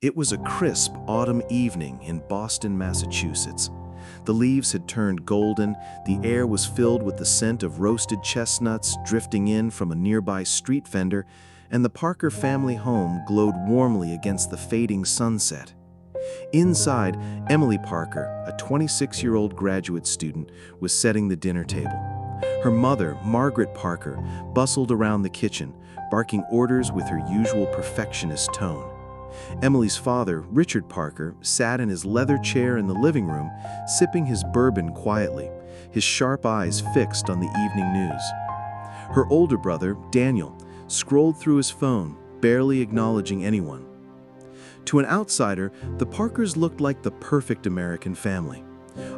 It was a crisp autumn evening in Boston, Massachusetts. The leaves had turned golden, the air was filled with the scent of roasted chestnuts drifting in from a nearby street vendor, and the Parker family home glowed warmly against the fading sunset. Inside, Emily Parker, a 26-year-old graduate student, was setting the dinner table. Her mother, Margaret Parker, bustled around the kitchen, barking orders with her usual perfectionist tone. Emily's father, Richard Parker, sat in his leather chair in the living room, sipping his bourbon quietly, his sharp eyes fixed on the evening news. Her older brother, Daniel, scrolled through his phone, barely acknowledging anyone. To an outsider, the Parkers looked like the perfect American family.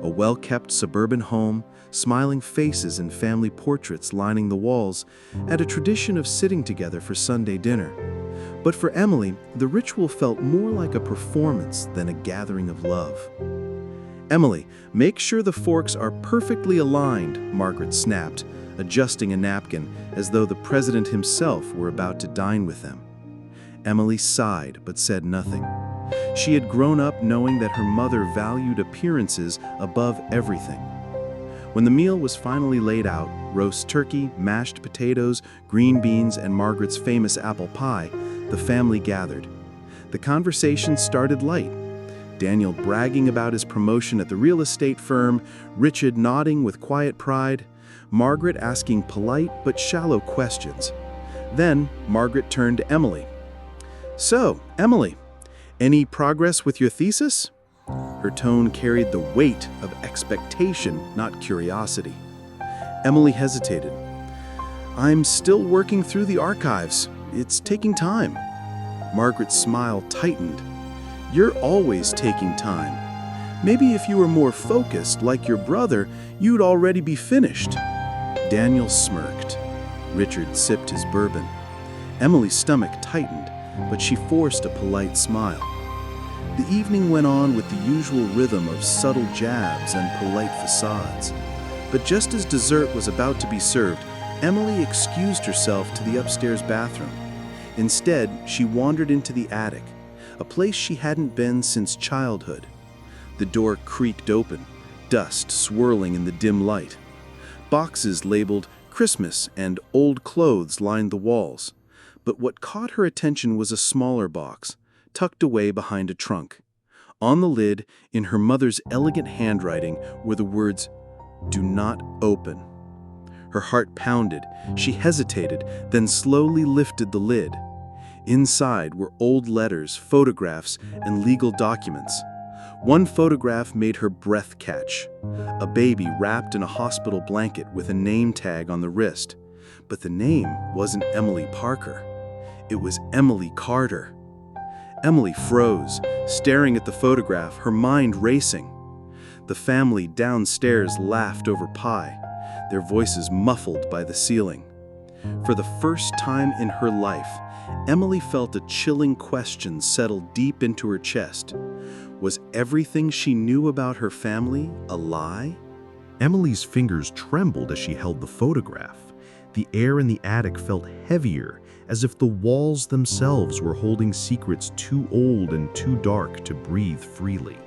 A well-kept suburban home, smiling faces and family portraits lining the walls, and a tradition of sitting together for Sunday dinner. But for Emily, the ritual felt more like a performance than a gathering of love. "Emily, make sure the forks are perfectly aligned," Margaret snapped, adjusting a napkin as though the president himself were about to dine with them. Emily sighed but said nothing. She had grown up knowing that her mother valued appearances above everything. When the meal was finally laid out, roast turkey, mashed potatoes, green beans, and Margaret's famous apple pie, the family gathered. The conversation started light. Daniel bragging about his promotion at the real estate firm, Richard nodding with quiet pride, Margaret asking polite but shallow questions. Then Margaret turned to Emily. "So, Emily, any progress with your thesis?" Her tone carried the weight of expectation, not curiosity. Emily hesitated. "I'm still working through the archives. It's taking time." Margaret's smile tightened. "You're always taking time. Maybe if you were more focused, like your brother, you'd already be finished." Daniel smirked. Richard sipped his bourbon. Emily's stomach tightened, but she forced a polite smile. The evening went on with the usual rhythm of subtle jabs and polite facades. But just as dessert was about to be served, Emily excused herself to the upstairs bathroom. Instead, she wandered into the attic, a place she hadn't been since childhood. The door creaked open, dust swirling in the dim light. Boxes labeled Christmas and old clothes lined the walls. But what caught her attention was a smaller box, tucked away behind a trunk. On the lid, in her mother's elegant handwriting, were the words, "Do not open." Her heart pounded. She hesitated, then slowly lifted the lid. Inside were old letters, photographs, and legal documents. One photograph made her breath catch. A baby wrapped in a hospital blanket with a name tag on the wrist. But the name wasn't Emily Parker. It was Emily Carter. Emily froze, staring at the photograph, her mind racing. The family downstairs laughed over pie, their voices muffled by the ceiling. For the first time in her life, Emily felt a chilling question settle deep into her chest. Was everything she knew about her family a lie? Emily's fingers trembled as she held the photograph. The air in the attic felt heavier, as if the walls themselves were holding secrets too old and too dark to breathe freely.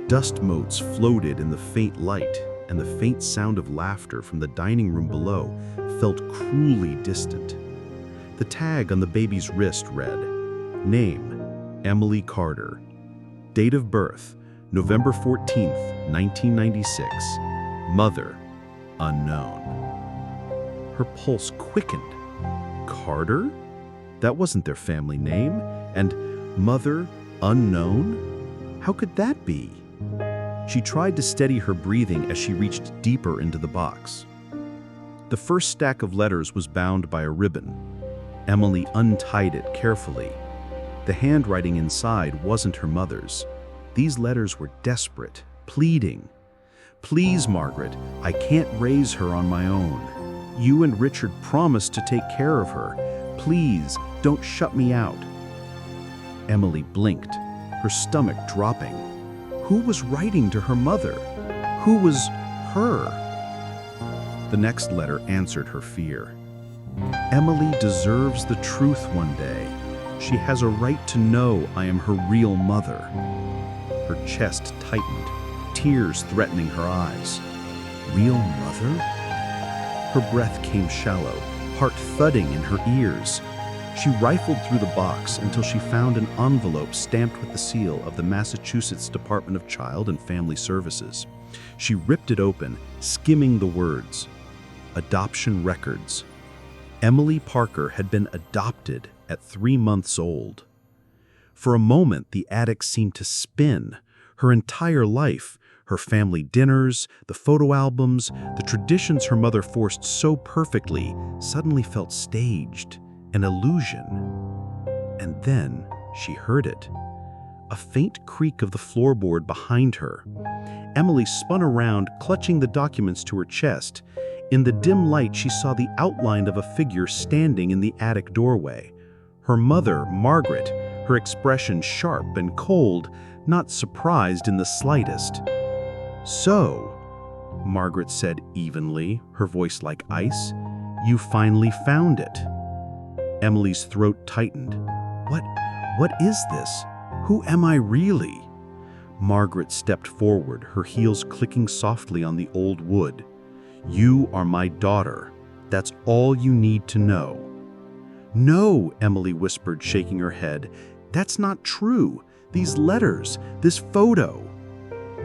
Dust motes floated in the faint light, and the faint sound of laughter from the dining room below felt cruelly distant. The tag on the baby's wrist read, "Name, Emily Carter. Date of birth, November 14th, 1996. Mother, unknown." Her pulse quickened. Carter? That wasn't their family name. And mother, unknown? How could that be? She tried to steady her breathing as she reached deeper into the box. The first stack of letters was bound by a ribbon. Emily untied it carefully. The handwriting inside wasn't her mother's. These letters were desperate, pleading. "Please, Margaret, I can't raise her on my own. You and Richard promised to take care of her. Please, don't shut me out." Emily blinked, her stomach dropping. Who was writing to her mother? Who was her? The next letter answered her fear. "Emily deserves the truth one day. She has a right to know I am her real mother. Her chest tightened, tears threatening her eyes. Real mother? Her breath came shallow, heart thudding in her ears. She rifled through the box until she found an envelope stamped with the seal of the Massachusetts Department of Child and Family Services. She ripped it open, skimming the words. Adoption records. Emily Parker had been adopted at 3 months old. For a moment, the attic seemed to spin. Her entire life, her family dinners, the photo albums, the traditions her mother forced so perfectly, suddenly felt staged, an illusion. And then she heard it. A faint creak of the floorboard behind her. Emily spun around, clutching the documents to her chest. In the dim light, she saw the outline of a figure standing in the attic doorway. Her mother, Margaret, her expression sharp and cold, not surprised in the slightest. "So," Margaret said evenly, her voice like ice, "you finally found it." Emily's throat tightened. What is this? Who am I really?" Margaret stepped forward, her heels clicking softly on the old wood. "You are my daughter. That's all you need to know." "No," Emily whispered, shaking her head. "That's not true. These letters, this photo."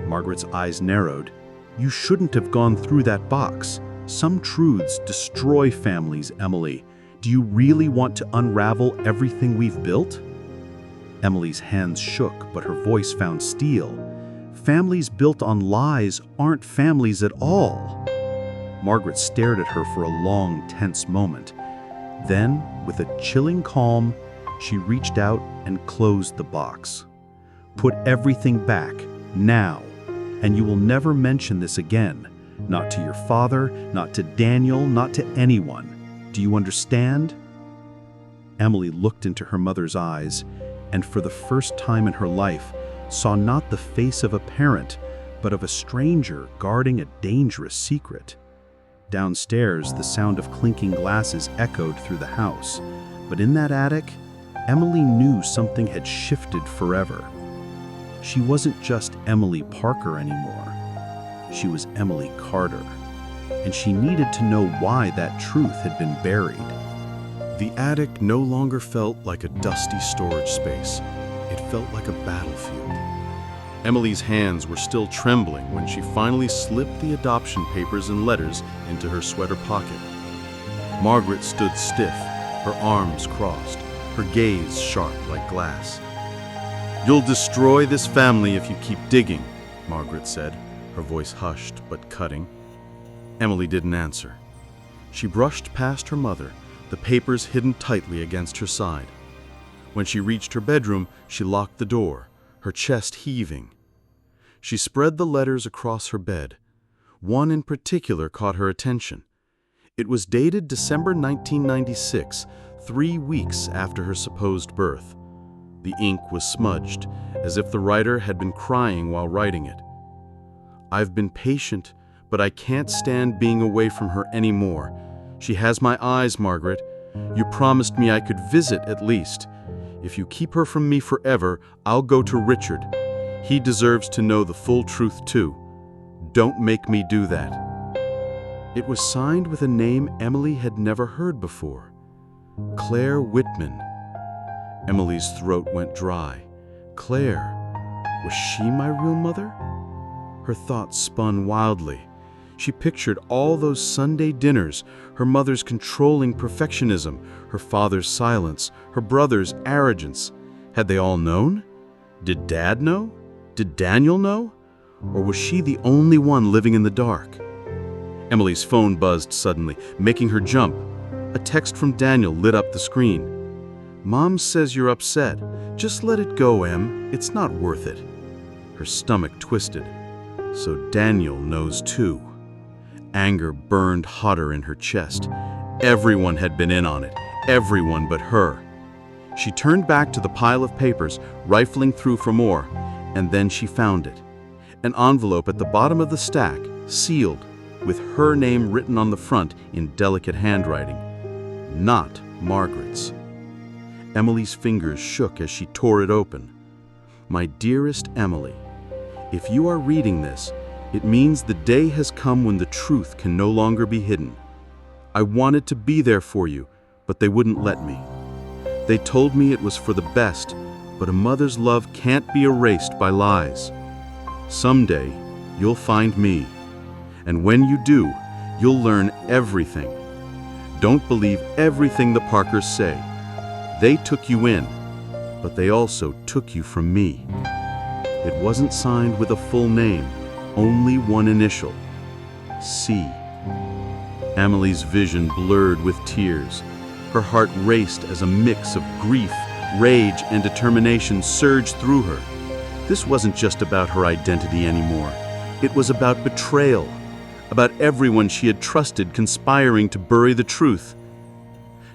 Margaret's eyes narrowed. "You shouldn't have gone through that box. Some truths destroy families, Emily. Do you really want to unravel everything we've built?" Emily's hands shook, but her voice found steel. "Families built on lies aren't families at all." Margaret stared at her for a long, tense moment. Then, with a chilling calm, she reached out and closed the box. "Put everything back, now, and you will never mention this again. Not to your father, not to Daniel, not to anyone. Do you understand?" Emily looked into her mother's eyes, and for the first time in her life, saw not the face of a parent, but of a stranger guarding a dangerous secret. Downstairs, the sound of clinking glasses echoed through the house, but in that attic, Emily knew something had shifted forever. She wasn't just Emily Parker anymore. She was Emily Carter, and she needed to know why that truth had been buried. The attic no longer felt like a dusty storage space. It felt like a battlefield. Emily's hands were still trembling when she finally slipped the adoption papers and letters into her sweater pocket. Margaret stood stiff, her arms crossed, her gaze sharp like glass. "You'll destroy this family if you keep digging," Margaret said, her voice hushed but cutting. Emily didn't answer. She brushed past her mother, the papers hidden tightly against her side. When she reached her bedroom, she locked the door, her chest heaving. She spread the letters across her bed. One in particular caught her attention. It was dated December 1996, 3 weeks after her supposed birth. The ink was smudged, as if the writer had been crying while writing it. "I've been patient, but I can't stand being away from her anymore. She has my eyes, Margaret. You promised me I could visit at least. If you keep her from me forever, I'll go to Richard. He deserves to know the full truth too. Don't make me do that." It was signed with a name Emily had never heard before. Claire Whitman. Emily's throat went dry. Claire, was she my real mother? Her thoughts spun wildly. She pictured all those Sunday dinners, her mother's controlling perfectionism, her father's silence, her brother's arrogance. Had they all known? Did Dad know? Did Daniel know? Or was she the only one living in the dark? Emily's phone buzzed suddenly, making her jump. A text from Daniel lit up the screen. "Mom says you're upset. Just let it go, Em. It's not worth it." Her stomach twisted. So Daniel knows too. Anger burned hotter in her chest. Everyone had been in on it. Everyone but her. She turned back to the pile of papers, rifling through for more, and then she found it. An envelope at the bottom of the stack, sealed, with her name written on the front in delicate handwriting. Not Margaret's. Emily's fingers shook as she tore it open. My dearest Emily, if you are reading this, it means the day has come when the truth can no longer be hidden. I wanted to be there for you, but they wouldn't let me. They told me it was for the best, but a mother's love can't be erased by lies. Someday, you'll find me. And when you do, you'll learn everything. Don't believe everything the Parkers say. They took you in, but they also took you from me. It wasn't signed with a full name, only one initial, C. Emily's vision blurred with tears. Her heart raced as a mix of grief, rage, and determination surged through her. This wasn't just about her identity anymore. It was about betrayal, about everyone she had trusted conspiring to bury the truth.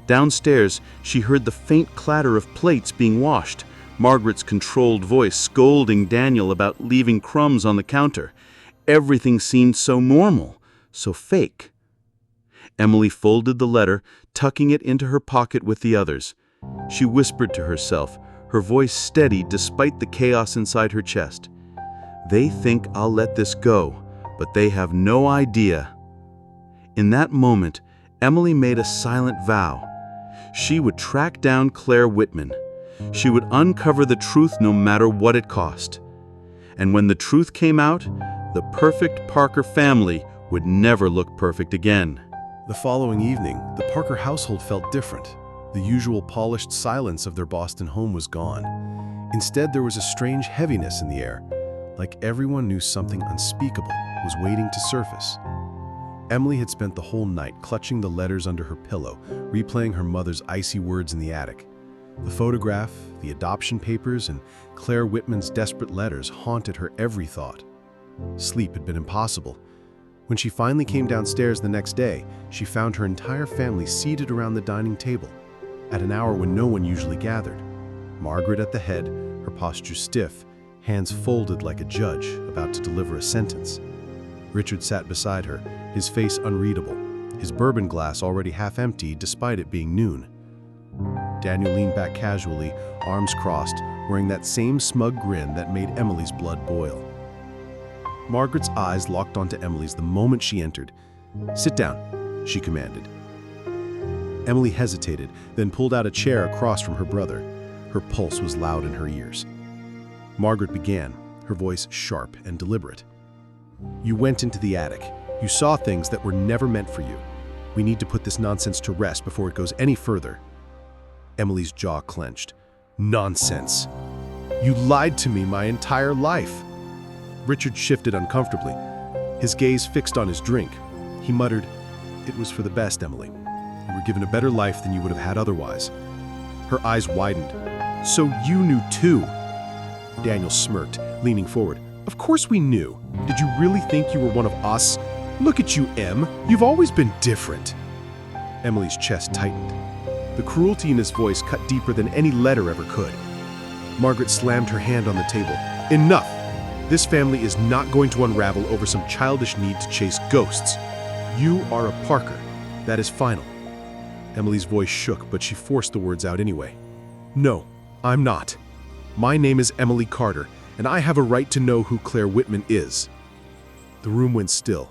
Downstairs, she heard the faint clatter of plates being washed, Margaret's controlled voice scolding Daniel about leaving crumbs on the counter. Everything seemed so normal, so fake. Emily folded the letter, tucking it into her pocket with the others. She whispered to herself, her voice steady despite the chaos inside her chest. They think I'll let this go, but they have no idea. In that moment, Emily made a silent vow. She would track down Claire Whitman. She would uncover the truth no matter what it cost. And when the truth came out, the perfect Parker family would never look perfect again. The following evening, the Parker household felt different. The usual polished silence of their Boston home was gone. Instead, there was a strange heaviness in the air, like everyone knew something unspeakable was waiting to surface. Emily had spent the whole night clutching the letters under her pillow, replaying her mother's icy words in the attic. The photograph, the adoption papers, and Claire Whitman's desperate letters haunted her every thought. Sleep had been impossible. When she finally came downstairs the next day, she found her entire family seated around the dining table, at an hour when no one usually gathered. Margaret at the head, her posture stiff, hands folded like a judge about to deliver a sentence. Richard sat beside her, his face unreadable, his bourbon glass already half empty despite it being noon. Daniel leaned back casually, arms crossed, wearing that same smug grin that made Emily's blood boil. Margaret's eyes locked onto Emily's the moment she entered. "Sit down," she commanded. Emily hesitated, then pulled out a chair across from her brother. Her pulse was loud in her ears. Margaret began, her voice sharp and deliberate. "You went into the attic. You saw things that were never meant for you. We need to put this nonsense to rest before it goes any further." Emily's jaw clenched. "Nonsense. You lied to me my entire life." Richard shifted uncomfortably, his gaze fixed on his drink. He muttered, "It was for the best, Emily. You were given a better life than you would have had otherwise." Her eyes widened. "So you knew too?" Daniel smirked, leaning forward. "Of course we knew. Did you really think you were one of us? Look at you, Em. You've always been different." Emily's chest tightened. The cruelty in his voice cut deeper than any letter ever could. Margaret slammed her hand on the table. "Enough! This family is not going to unravel over some childish need to chase ghosts. You are a Parker. That is final." Emily's voice shook, but she forced the words out anyway. "No, I'm not. My name is Emily Carter, and I have a right to know who Claire Whitman is." The room went still.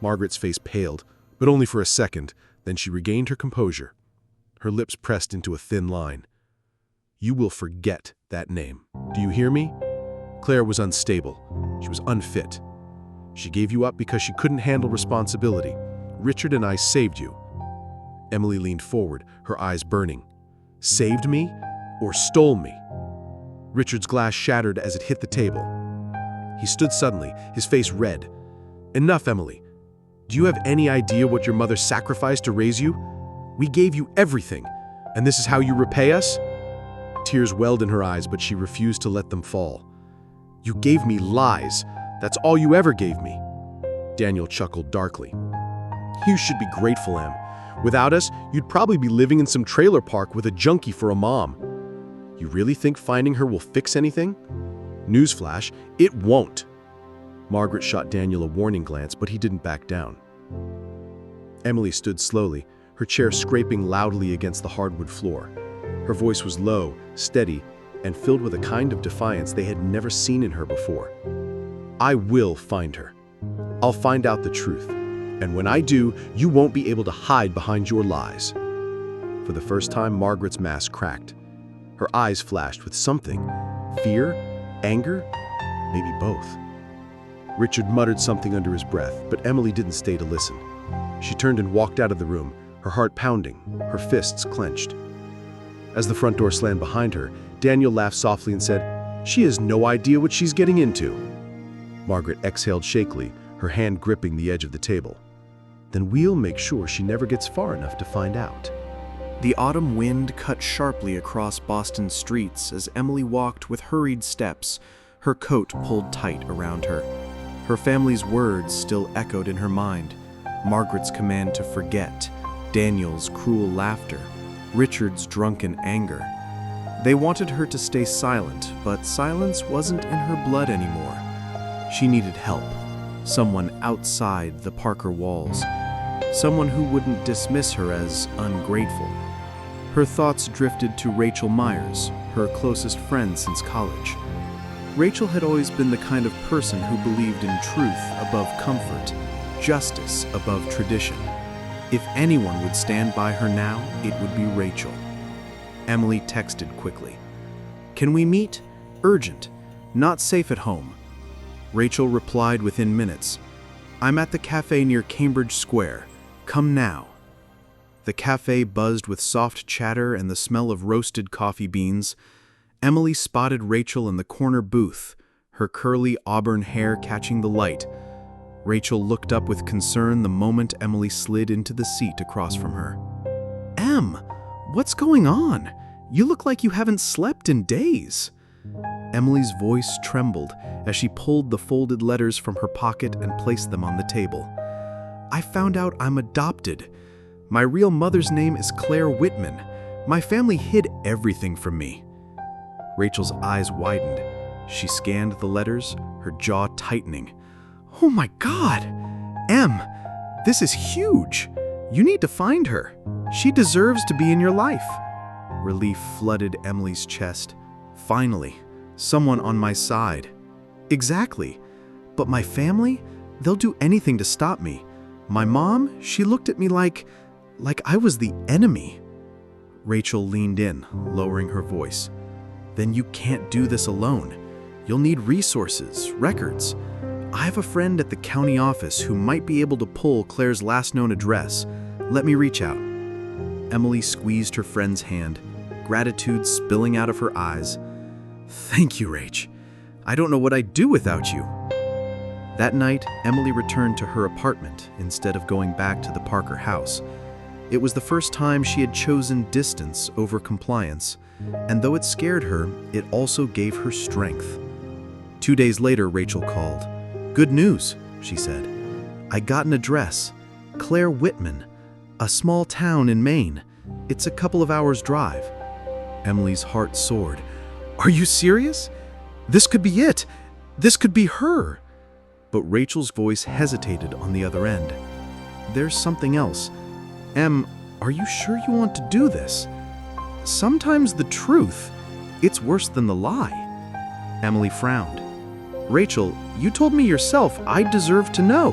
Margaret's face paled, but only for a second, then she regained her composure. Her lips pressed into a thin line. "You will forget that name. Do you hear me? Claire was unstable. She was unfit. She gave you up because she couldn't handle responsibility. Richard and I saved you." Emily leaned forward, her eyes burning. "Saved me or stole me?" Richard's glass shattered as it hit the table. He stood suddenly, his face red. "Enough, Emily. Do you have any idea what your mother sacrificed to raise you? We gave you everything, and this is how you repay us?" Tears welled in her eyes, but she refused to let them fall. "You gave me lies. That's all you ever gave me." Daniel chuckled darkly. "You should be grateful, Em. Without us, you'd probably be living in some trailer park with a junkie for a mom. You really think finding her will fix anything? Newsflash, it won't." Margaret shot Daniel a warning glance, but he didn't back down. Emily stood slowly, her chair scraping loudly against the hardwood floor. Her voice was low, steady, and filled with a kind of defiance they had never seen in her before. "I will find her. I'll find out the truth. And when I do, you won't be able to hide behind your lies." For the first time, Margaret's mask cracked. Her eyes flashed with something. Fear? Anger? Maybe both. Richard muttered something under his breath, but Emily didn't stay to listen. She turned and walked out of the room, her heart pounding, her fists clenched. As the front door slammed behind her, Daniel laughed softly and said, "She has no idea what she's getting into." Margaret exhaled shakily, her hand gripping the edge of the table. "Then we'll make sure she never gets far enough to find out." The autumn wind cut sharply across Boston streets as Emily walked with hurried steps, her coat pulled tight around her. Her family's words still echoed in her mind. Margaret's command to forget, Daniel's cruel laughter, Richard's drunken anger. They wanted her to stay silent, but silence wasn't in her blood anymore. She needed help, someone outside the Parker walls, someone who wouldn't dismiss her as ungrateful. Her thoughts drifted to Rachel Myers, her closest friend since college. Rachel had always been the kind of person who believed in truth above comfort, justice above tradition. If anyone would stand by her now, it would be Rachel. Emily texted quickly. "Can we meet? Urgent. Not safe at home." Rachel replied within minutes. "I'm at the cafe near Cambridge Square. Come now." The cafe buzzed with soft chatter and the smell of roasted coffee beans. Emily spotted Rachel in the corner booth, her curly auburn hair catching the light. Rachel looked up with concern the moment Emily slid into the seat across from her. "Em, what's going on? You look like you haven't slept in days." Emily's voice trembled as she pulled the folded letters from her pocket and placed them on the table. "I found out I'm adopted. My real mother's name is Claire Whitman. My family hid everything from me." Rachel's eyes widened. She scanned the letters, her jaw tightening. "Oh my God! Em, this is huge! You need to find her. She deserves to be in your life." Relief flooded Emily's chest. Finally, someone on my side. "Exactly. But my family? They'll do anything to stop me. My mom, she looked at me like I was the enemy." Rachel leaned in, lowering her voice. "Then you can't do this alone. You'll need resources, records. I have a friend at the county office who might be able to pull Claire's last known address. Let me reach out." Emily squeezed her friend's hand, gratitude spilling out of her eyes. "Thank you, Rach. I don't know what I'd do without you." That night, Emily returned to her apartment instead of going back to the Parker house. It was the first time she had chosen distance over compliance, and though it scared her, it also gave her strength. 2 days later, Rachel called. "Good news," she said. "I got an address. Claire Whitman, a small town in Maine. It's a couple of hours' drive." Emily's heart soared. "Are you serious? This could be it. This could be her." But Rachel's voice hesitated on the other end. "There's something else. Em, are you sure you want to do this? Sometimes the truth, it's worse than the lie." Emily frowned. "Rachel, you told me yourself I deserve to know.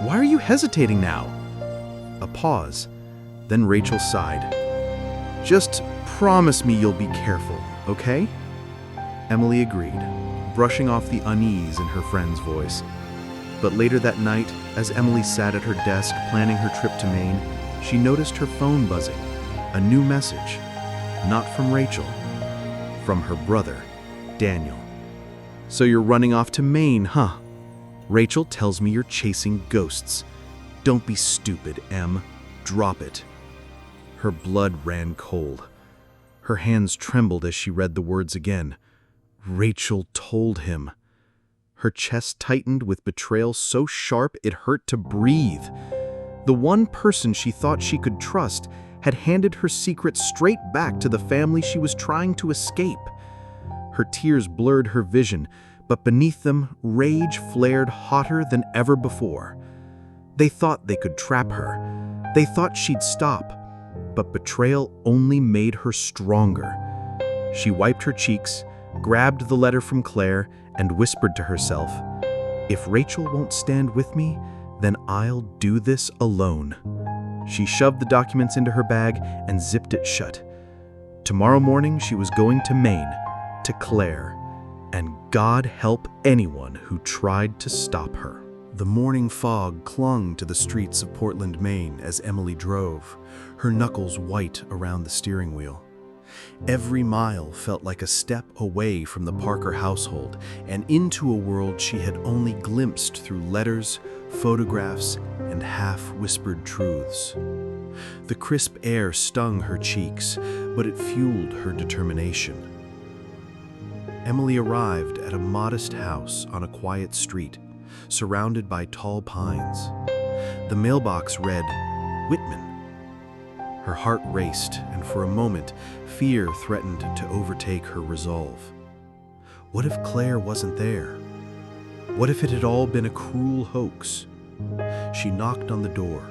Why are you hesitating now?" A pause. Then Rachel sighed. "Just promise me you'll be careful, okay?" Emily agreed, brushing off the unease in her friend's voice. But later that night, as Emily sat at her desk planning her trip to Maine, she noticed her phone buzzing. A new message. Not from Rachel. From her brother, Daniel. "So you're running off to Maine, huh? Rachel tells me you're chasing ghosts. Don't be stupid, Em. Drop it." Her blood ran cold. Her hands trembled as she read the words again. Rachel told him. Her chest tightened with betrayal so sharp it hurt to breathe. The one person she thought she could trust had handed her secret straight back to the family she was trying to escape. Her tears blurred her vision, but beneath them, rage flared hotter than ever before. They thought they could trap her. They thought she'd stop. but betrayal only made her stronger. She wiped her cheeks, grabbed the letter from Claire, and whispered to herself, "If Rachel won't stand with me, then I'll do this alone." She shoved the documents into her bag and zipped it shut. Tomorrow morning she was going to Maine, to Claire, and God help anyone who tried to stop her. The morning fog clung to the streets of Portland, Maine as Emily drove, her knuckles white around the steering wheel. Every mile felt like a step away from the Parker household and into a world she had only glimpsed through letters, photographs, and half-whispered truths. The crisp air stung her cheeks, but it fueled her determination. Emily arrived at a modest house on a quiet street, surrounded by tall pines. The mailbox read, "Whitman." Her heart raced, and for a moment, fear threatened to overtake her resolve. What if Claire wasn't there? What if it had all been a cruel hoax? She knocked on the door.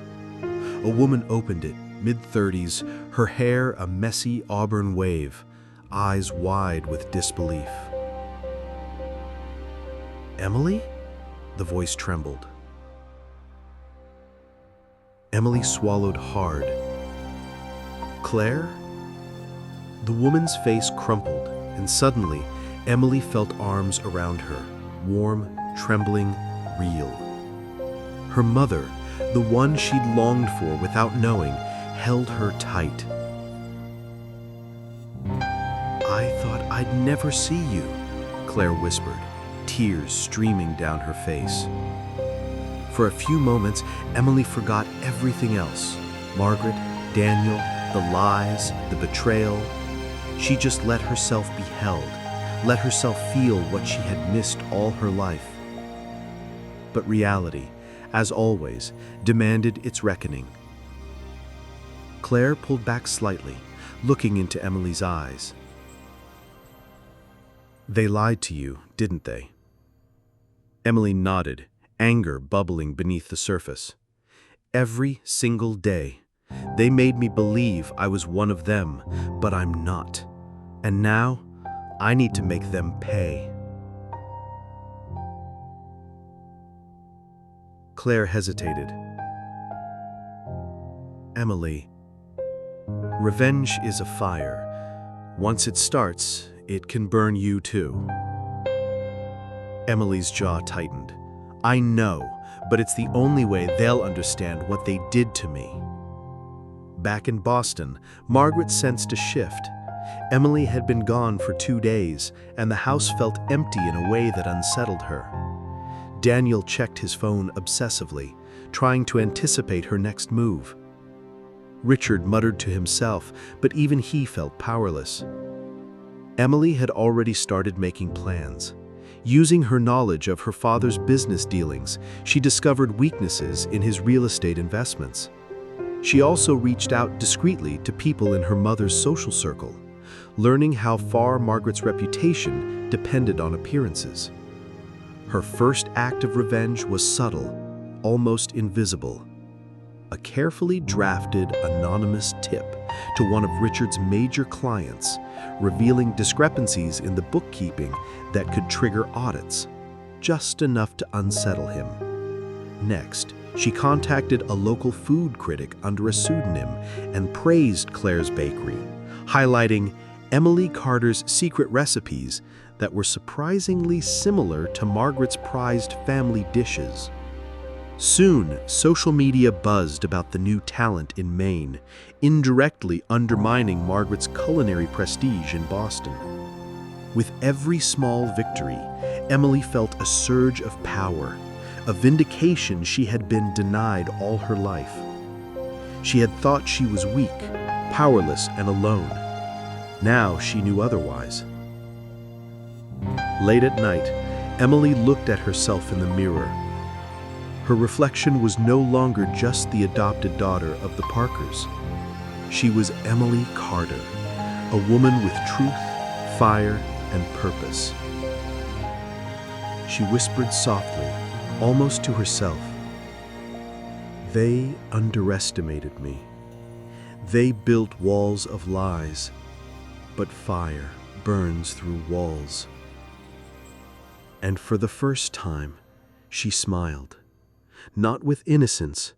A woman opened it, mid-30s, her hair a messy auburn wave, eyes wide with disbelief. "Emily?" The voice trembled. Emily swallowed hard. "Claire?" The woman's face crumpled, and suddenly Emily felt arms around her, warm, trembling, real. Her mother, the one she'd longed for without knowing, held her tight. "I thought I'd never see you," Claire whispered, tears streaming down her face. For a few moments, Emily forgot everything else. Margaret, Daniel, the lies, the betrayal. She just let herself be held, let herself feel what she had missed all her life. But reality, as always, demanded its reckoning. Claire pulled back slightly, looking into Emily's eyes. "They lied to you, didn't they?" Emily nodded, anger bubbling beneath the surface. "Every single day. They made me believe I was one of them, but I'm not. And now, I need to make them pay." Claire hesitated. "Emily, revenge is a fire. Once it starts, it can burn you too." Emily's jaw tightened. "I know, but it's the only way they'll understand what they did to me." Back in Boston, Margaret sensed a shift. Emily had been gone for 2 days, and the house felt empty in a way that unsettled her. Daniel checked his phone obsessively, trying to anticipate her next move. Richard muttered to himself, but even he felt powerless. Emily had already started making plans. Using her knowledge of her father's business dealings, she discovered weaknesses in his real estate investments. She also reached out discreetly to people in her mother's social circle, learning how far Margaret's reputation depended on appearances. Her first act of revenge was subtle, almost invisible. A carefully drafted anonymous tip to one of Richard's major clients, revealing discrepancies in the bookkeeping that could trigger audits, just enough to unsettle him. Next, she contacted a local food critic under a pseudonym and praised Claire's bakery, highlighting Emily Carter's secret recipes that were surprisingly similar to Margaret's prized family dishes. Soon, social media buzzed about the new talent in Maine, indirectly undermining Margaret's culinary prestige in Boston. With every small victory, Emily felt a surge of power, a vindication she had been denied all her life. She had thought she was weak, powerless, and alone. Now she knew otherwise. Late at night, Emily looked at herself in the mirror. Her reflection was no longer just the adopted daughter of the Parkers. She was Emily Carter, a woman with truth, fire, and purpose. She whispered softly, almost to herself, "They underestimated me. They built walls of lies, but fire burns through walls. And for the first time, she smiled, not with innocence,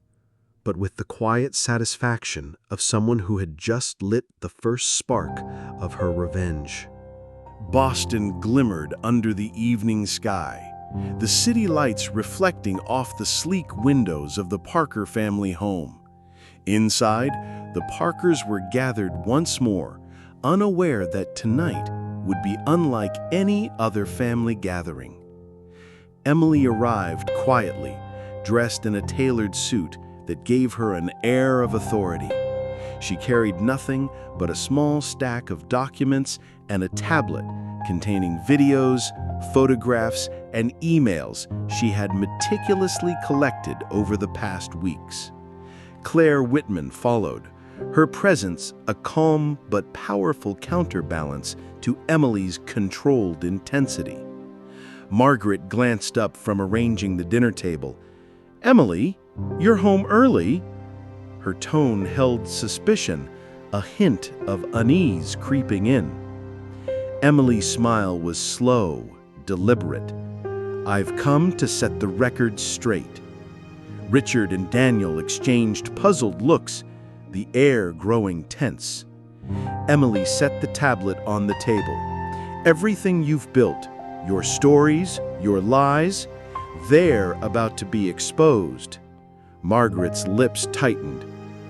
but with the quiet satisfaction of someone who had just lit the first spark of her revenge. Boston glimmered under the evening sky, the city lights reflecting off the sleek windows of the Parker family home. Inside, the Parkers were gathered once more, unaware that tonight would be unlike any other family gathering. Emily arrived quietly, dressed in a tailored suit that gave her an air of authority. She carried nothing but a small stack of documents and a tablet containing videos, photographs, and emails she had meticulously collected over the past weeks. Claire Whitman followed, her presence a calm but powerful counterbalance to Emily's controlled intensity. Margaret glanced up from arranging the dinner table. "Emily, you're home early?" Her tone held suspicion, a hint of unease creeping in. Emily's smile was slow, deliberate. "I've come to set the record straight." Richard and Daniel exchanged puzzled looks, the air growing tense. Emily set the tablet on the table. "Everything you've built, your stories, your lies, they're about to be exposed." Margaret's lips tightened.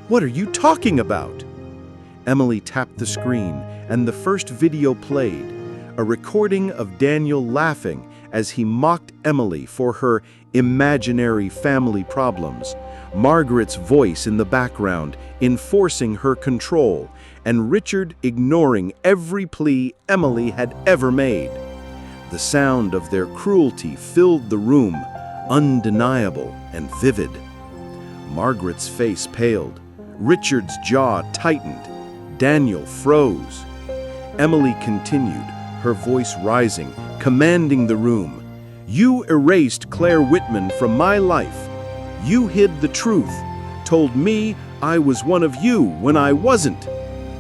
"What are you talking about?" Emily tapped the screen, and the first video played, a recording of Daniel laughing as he mocked Emily for her imaginary family problems, Margaret's voice in the background enforcing her control, and Richard ignoring every plea Emily had ever made. The sound of their cruelty filled the room, undeniable and vivid. Margaret's face paled. Richard's jaw tightened. Daniel froze. Emily continued, her voice rising, commanding the room. "You erased Claire Whitman from my life. You hid the truth, told me I was one of you when I wasn't.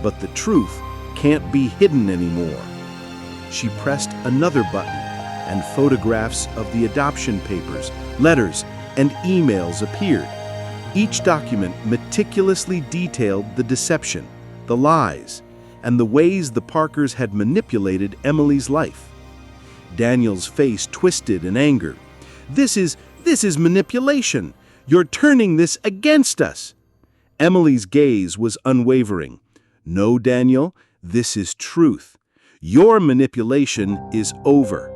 But the truth can't be hidden anymore." She pressed another button, and photographs of the adoption papers, letters, and emails appeared. Each document meticulously detailed the deception, the lies, and the ways the Parkers had manipulated Emily's life. Daniel's face twisted in anger. This is manipulation. You're turning this against us." Emily's gaze was unwavering. "No, Daniel, this is truth. Your manipulation is over."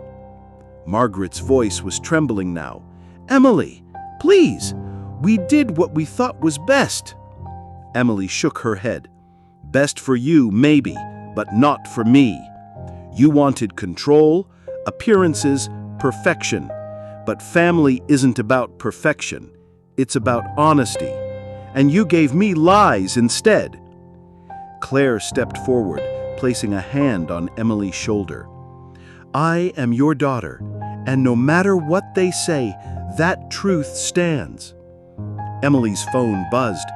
Margaret's voice was trembling now. "Emily, please, we did what we thought was best." Emily shook her head. "Best for you, maybe, but not for me. You wanted control, appearances, perfection. But family isn't about perfection. It's about honesty. And you gave me lies instead." Claire stepped forward, placing a hand on Emily's shoulder. "I am your daughter, and no matter what they say, that truth stands." Emily's phone buzzed.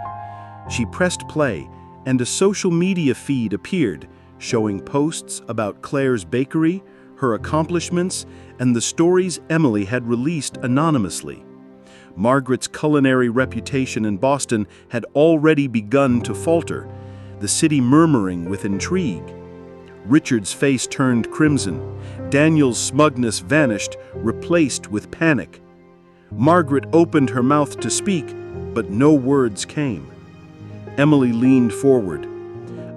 She pressed play, and a social media feed appeared, showing posts about Claire's bakery, her accomplishments, and the stories Emily had released anonymously. Margaret's culinary reputation in Boston had already begun to falter, the city murmuring with intrigue. Richard's face turned crimson. Daniel's smugness vanished, replaced with panic. Margaret opened her mouth to speak, but no words came. Emily leaned forward.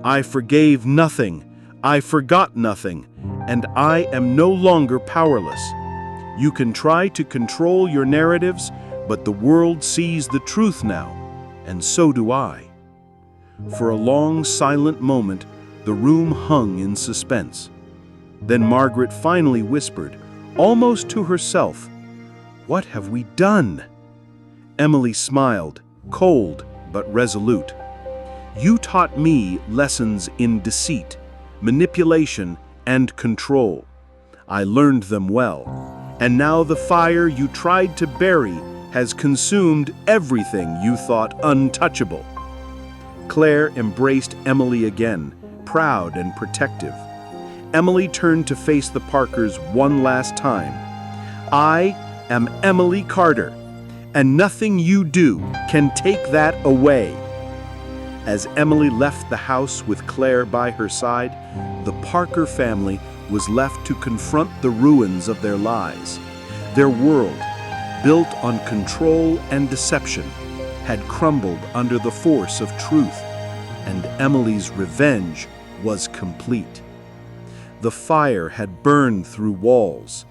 "I forgave nothing. I forgot nothing, and I am no longer powerless. You can try to control your narratives, but the world sees the truth now, and so do I." For a long, silent moment, the room hung in suspense. Then Margaret finally whispered, almost to herself, "What have we done?" Emily smiled, cold but resolute. "You taught me lessons in deceit, manipulation, and control. I learned them well, and now the fire you tried to bury has consumed everything you thought untouchable." Claire embraced Emily again, proud and protective. Emily turned to face the Parkers one last time. "I am Emily Carter, and nothing you do can take that away." As Emily left the house with Claire by her side, the Parker family was left to confront the ruins of their lies. Their world, built on control and deception, had crumbled under the force of truth, and Emily's revenge was complete. The fire had burned through walls,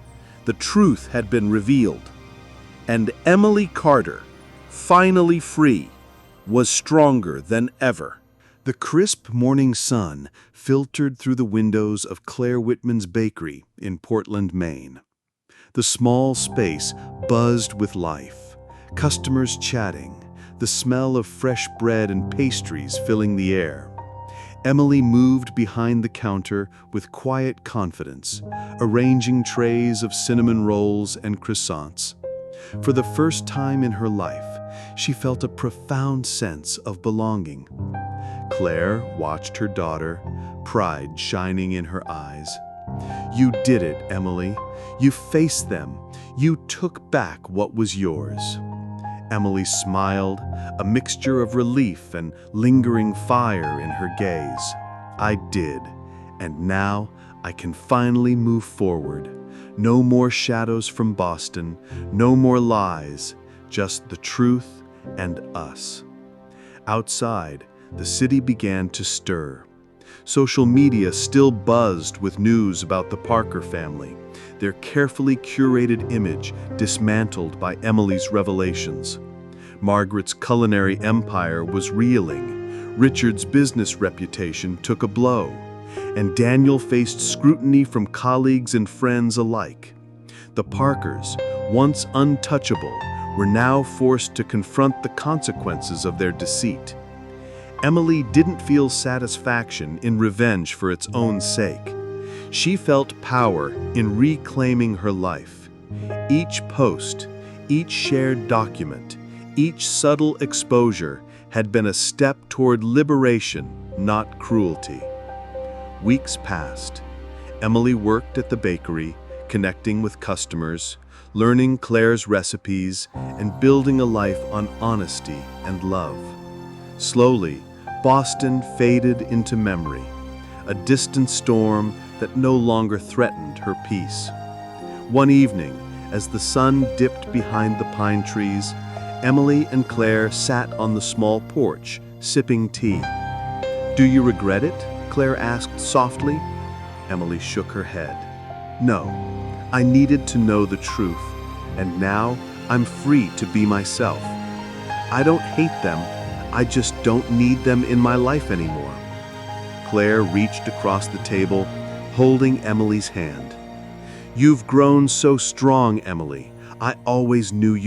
the truth had been revealed, and Emily Carter, finally free, was stronger than ever. The crisp morning sun filtered through the windows of Claire Whitman's bakery in Portland, Maine. The small space buzzed with life, customers chatting, the smell of fresh bread and pastries filling the air. Emily moved behind the counter with quiet confidence, arranging trays of cinnamon rolls and croissants. For the first time in her life, she felt a profound sense of belonging. Claire watched her daughter, pride shining in her eyes. "You did it, Emily. You faced them. You took back what was yours." Emily smiled, a mixture of relief and lingering fire in her gaze. "I did, and now I can finally move forward. No more shadows from Boston, no more lies, just the truth and us." Outside, the city began to stir. Social media still buzzed with news about the Parker family, their carefully curated image dismantled by Emily's revelations. Margaret's culinary empire was reeling, Richard's business reputation took a blow, and Daniel faced scrutiny from colleagues and friends alike. The Parkers, once untouchable, were now forced to confront the consequences of their deceit. Emily didn't feel satisfaction in revenge for its own sake. She felt power in reclaiming her life. Each post, each shared document, each subtle exposure had been a step toward liberation, not cruelty. Weeks passed. Emily worked at the bakery, connecting with customers, learning Claire's recipes, and building a life on honesty and love. Slowly, Boston faded into memory, a distant storm that no longer threatened her peace. One evening, as the sun dipped behind the pine trees, Emily and Claire sat on the small porch, sipping tea. "Do you regret it?" Claire asked softly. Emily shook her head. "No, I needed to know the truth, and now I'm free to be myself. I don't hate them, I just don't need them in my life anymore." Claire reached across the table, holding Emily's hand. "You've grown so strong, Emily. I always knew you